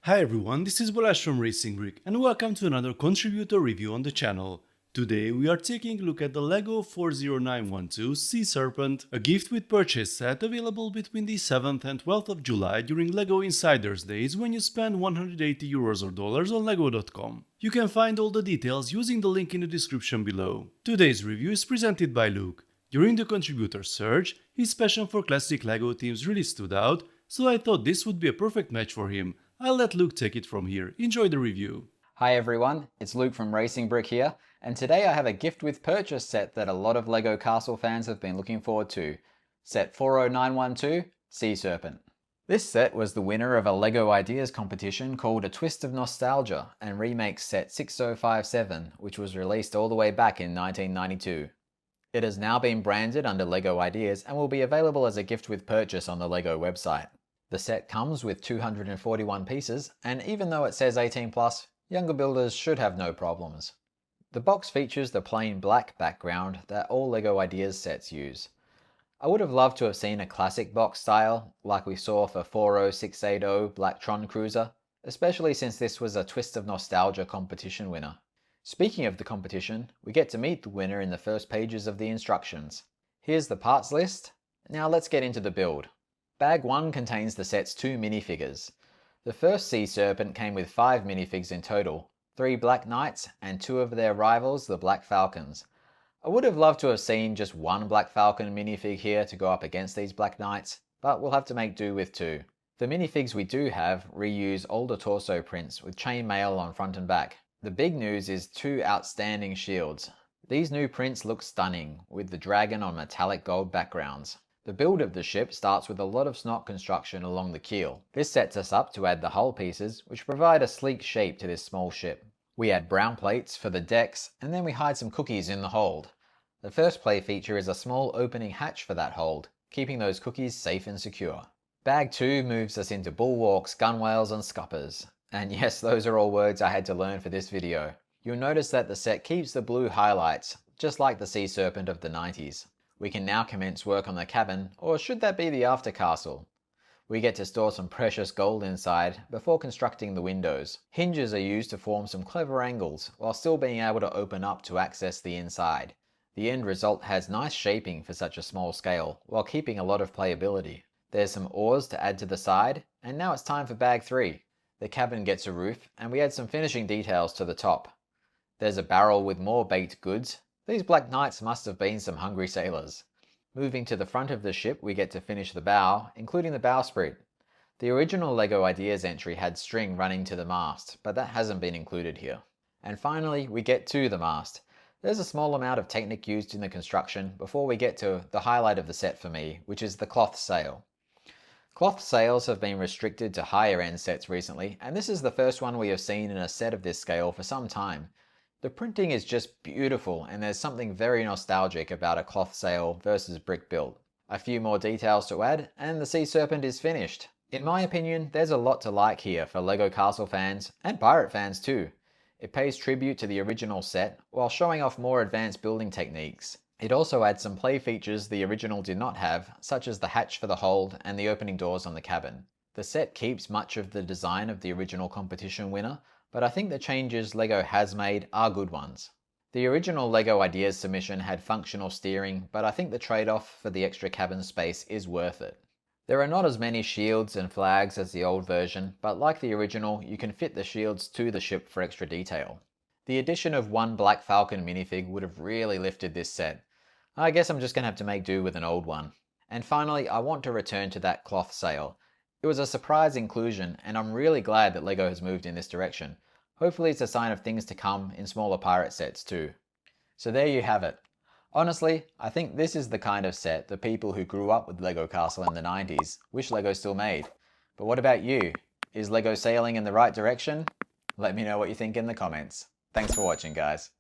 Hi everyone, this is Balash from RacingBrick and welcome to another contributor review on the channel. Today we are taking a look at the LEGO 40912 Sea Serpent, a gift with purchase set available between the 7th and 12th of July during LEGO Insiders Days when you spend €180 or dollars on LEGO.com. You can find all the details using the link in the description below. Today's review is presented by Luke. During the contributor search, his passion for classic LEGO themes really stood out, so I thought this would be a perfect match for him. I'll let Luke take it from here. Enjoy the review. Hi everyone, it's Luke from RacingBrick here, and today I have a gift with purchase set that a lot of LEGO Castle fans have been looking forward to. Set 40912, Sea Serpent. This set was the winner of a LEGO Ideas competition called A Twist of Nostalgia and remakes set 6057, which was released all the way back in 1992. It has now been branded under LEGO Ideas and will be available as a gift with purchase on the LEGO website. The set comes with 241 pieces, and even though it says 18+, younger builders should have no problems. The box features the plain black background that all LEGO Ideas sets use. I would have loved to have seen a classic box style, like we saw for 40680 Black Tron Cruiser, especially since this was a Twist of Nostalgia competition winner. Speaking of the competition, we get to meet the winner in the first pages of the instructions. Here's the parts list. Now let's get into the build. Bag 1 contains the set's 2 minifigures. The first Sea Serpent came with 5 minifigs in total, 3 Black Knights and 2 of their rivals, the Black Falcons. I would have loved to have seen just one Black Falcon minifig here to go up against these Black Knights, but we'll have to make do with 2. The minifigs we do have reuse older torso prints with chainmail on front and back. The big news is 2 outstanding shields. These new prints look stunning, with the dragon on metallic gold backgrounds. The build of the ship starts with a lot of snot construction along the keel. This sets us up to add the hull pieces, which provide a sleek shape to this small ship. We add brown plates for the decks, and then we hide some cookies in the hold. The first play feature is a small opening hatch for that hold, keeping those cookies safe and secure. Bag 2 moves us into bulwarks, gunwales, and scuppers. And yes, those are all words I had to learn for this video. You'll notice that the set keeps the blue highlights, just like the Sea Serpent of the 90s. We can now commence work on the cabin, or should that be the after castle? We get to store some precious gold inside before constructing the windows. Hinges are used to form some clever angles, while still being able to open up to access the inside. The end result has nice shaping for such a small scale, while keeping a lot of playability. There's some oars to add to the side, and now it's time for bag 3. The cabin gets a roof, and we add some finishing details to the top. There's a barrel with more baked goods. These Black Knights must have been some hungry sailors. Moving to the front of the ship, we get to finish the bow, including the bowsprit. The original LEGO Ideas entry had string running to the mast, but that hasn't been included here. And finally, we get to the mast. There's a small amount of technique used in the construction before we get to the highlight of the set for me, which is the cloth sail. Cloth sails have been restricted to higher end sets recently, and this is the first one we have seen in a set of this scale for some time. The printing is just beautiful, and there's something very nostalgic about a cloth sail versus brick build. A few more details to add, and the Sea Serpent is finished. In my opinion, there's a lot to like here for LEGO Castle fans, and pirate fans too. It pays tribute to the original set, while showing off more advanced building techniques. It also adds some play features the original did not have, such as the hatch for the hold and the opening doors on the cabin. The set keeps much of the design of the original competition winner, but I think the changes LEGO has made are good ones. The original LEGO Ideas submission had functional steering, but I think the trade-off for the extra cabin space is worth it. There are not as many shields and flags as the old version, but like the original, you can fit the shields to the ship for extra detail. The addition of one Black Falcon minifig would have really lifted this set. I guess I'm just going to have to make do with an old one. And finally, I want to return to that cloth sail. It was a surprise inclusion, and I'm really glad that LEGO has moved in this direction. Hopefully it's a sign of things to come in smaller pirate sets too. So there you have it. Honestly, I think this is the kind of set the people who grew up with LEGO Castle in the 90s wish LEGO still made. But what about you? Is LEGO sailing in the right direction? Let me know what you think in the comments. Thanks for watching, guys.